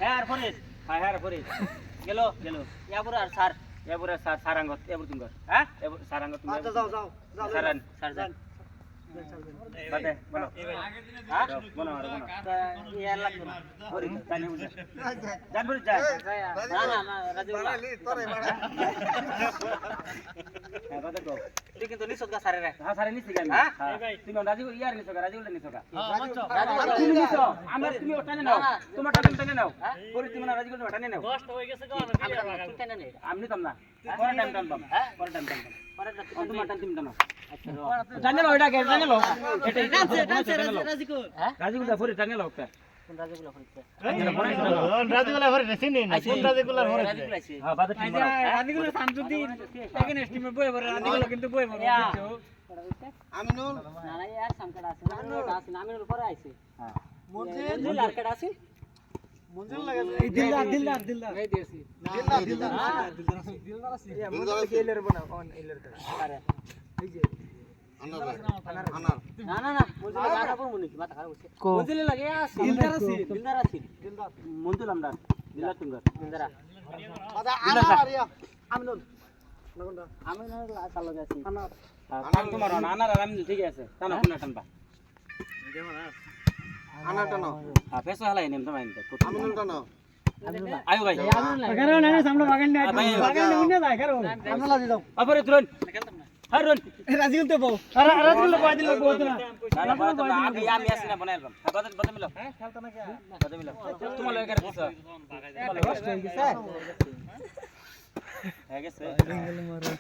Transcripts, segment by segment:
হ্যাঁ আর ফরিস হ্যাঁ আর ফরিস গেল ইয়াপুর আর স্যার সারাঙ্গত ইয়াপুর তুমি হ্যাঁ সারাঙ্গত তুমি আচ্ছা যাও যাও যাও সারান স্যার যান বাদে বলো হ্যাঁ বলো ইয়ার লাগবে না ফরিস জানি বুঝা জান ফরিস যা না রাজু তোরে মারা হ্যাঁ বাদে গো তুই কিন্তু নিছক গা সারে রে হ্যাঁ সারে নিছি গানি হ্যাঁ তুমি রাজু ইয়ার নিছক রাজুটা নিছক রাজু তুমি নিছো আমরা তুমি ওটানে নাও তোমার টানে নাও ফরিস তুমি না রাজুটা ওটানে নাও কষ্ট হয়ে গেছে গো আমি টানে নেই আমি নিতাম না পরে টাইম টানবাম হ্যাঁ পরে টাইম টানবাম পরে তোমার টান তুমি টানো আচ্ছা জানে লো এটা কে জানে লো এটাই ডান্সে রাজু হ্যাঁ রাজুটা ফরিস জানে লো একটা কোন রাজুগুলা ফরিস রাজুগুলা ভরে চিনি না কোন রাজুগুলা ভরে হ্যাঁ বাদে ঠিক বলো রাজুগুলা শামসুদ্দিন এখানে স্টিমে বই ভরে রাজুগুলা কিন্তু বই ভরে আমিনুল না না यार সামকাটা আছে না আছে আমিনুল পরে আইছে হ্যাঁ মঞ্জিল আর কাটা আছে মঞ্জিল লাগে দিলদার এই দিয়েছি দিলদার আছে মঞ্জিল কি এলের বনা কোন এলের আরে এই যে আনার না মঞ্জিল গাটা পর মনি মাথা খারাপ হচ্ছে মঞ্জিল লাগে আছে দিলদার আছে মঞ্জিল আমদার দিলদার তুমি দিলদার আচ্ছা আনার ইয়া আমিনুল লগনটা আমিনুল কাল লাগে আছে আনার কাল তোমার আনার আর আমি ঠিক আছে টানা কোনা টানবা আনার টানো হ্যাঁ পেছো হালাই নেম তোমাই নিতে আমিনুল টানো আয়ো ভাই কারো না সামনে বাগান উন্নে যায় কারো আমিনুল দি দাও আবার তুরন হ্যাঁ রন রাজুগুল তো বউ রাজুগুল কয় দিল বউ না না না আগে আমি আসি না বনাই আলবাম হ্যাঁ বাদে মিলো হ্যাঁ খেলতো না কে বাদে মিলো তোমার লাগে দিছ কষ্ট হয়ে গেছে হয়ে গেছে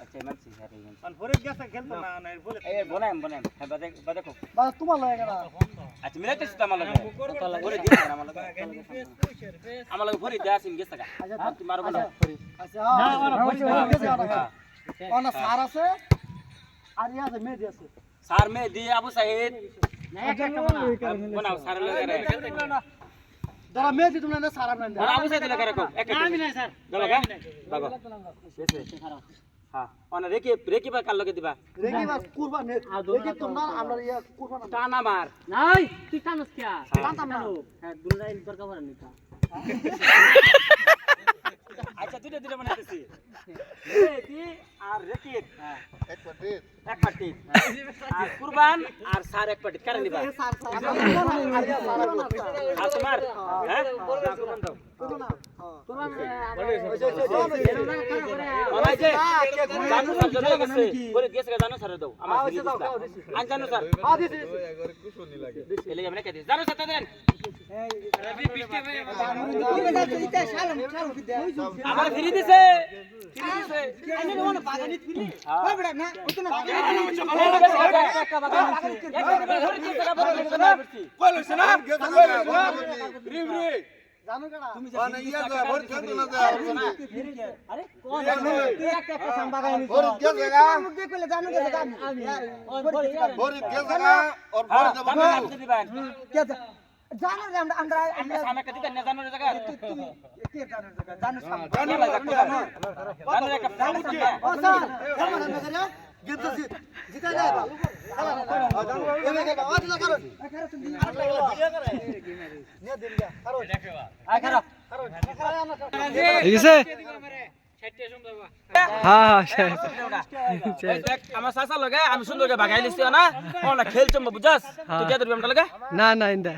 আচ্ছা মানছি হ্যাঁ আর ভরে গেছে খেলতো না না বলে এই বনাই হ্যাঁ বাদে কো বা তোমার লাগে কেডা আচ্ছা মিলাইতেছ তো আমার লাগে ভরে দিছ না আমার লাগে আমার লাগে ভরে দেয়া সিন গেছে কা তুমি মারো বলো আচ্ছা অনা সার আছে আর ইয়া আছে মেদি আছে স্যার মে দি আবু সাইদ বনাও স্যার লাগে রে যারা মেদি তোমরা না সার আপনান আর আবু সাইদ লাগে রাখো এক আমি নাই স্যার দাও গা বাগো শেষে হ্যাঁ অনা রেকি বা কাল লগে দিবা রেগি বাস কুরবান রেগি তোমরা আমরা ইয়া কুরবান টানা মার নাই তুই টানস কে টানতাম না হ্যাঁ দুলাই দরকার পড়ে নিতা আচ্ছা দুটো বানাইতেছি রেকি আর রেকিট এক পাটি এক পাটি আর কুরবান আর সার এক পাটি কারে নিবা সার আর তোমার হ্যাঁ কুরবান দাও কুরবান আমার যে জানু স্যার জন্য গেছে বলে গেছে জানু স্যার দাও আমার আন জানু স্যার একবারে কুশনি লাগে এলে আমরা কে দিই জানু স্যার দেন রবি পিটে মে আমার ফ্রি দিছে আমি না বাগানি ফিরি ওই বড় না ওই না জানো কেডা তুমি মানে ইয়া ভোট খেলতো না আরে তুই একটা সাম বাগানি ভোট কে জায়গা মুখে কইলে জানো কে জায়গা ভোট কে জায়গা আর ভোট দেব কে জানো রে আমরা সামনে কতি না জানো জায়গা তুমি কে জানো জায়গা জানো সাম জানো জানো একটা জানো ও স্যার জানো না করে গিফট জিতা যায় এবে কে বাবা দিলা করো নিয়ে দিন গা করো আয় খারো ঠিক আছে হ্যাঁ দেখ আমার চাচা লগে আমি সুন্দর করে বাগাই লিছি না খেলছো বুঝাস তুই কে ধরবি আমটা লগে না না ইন্দা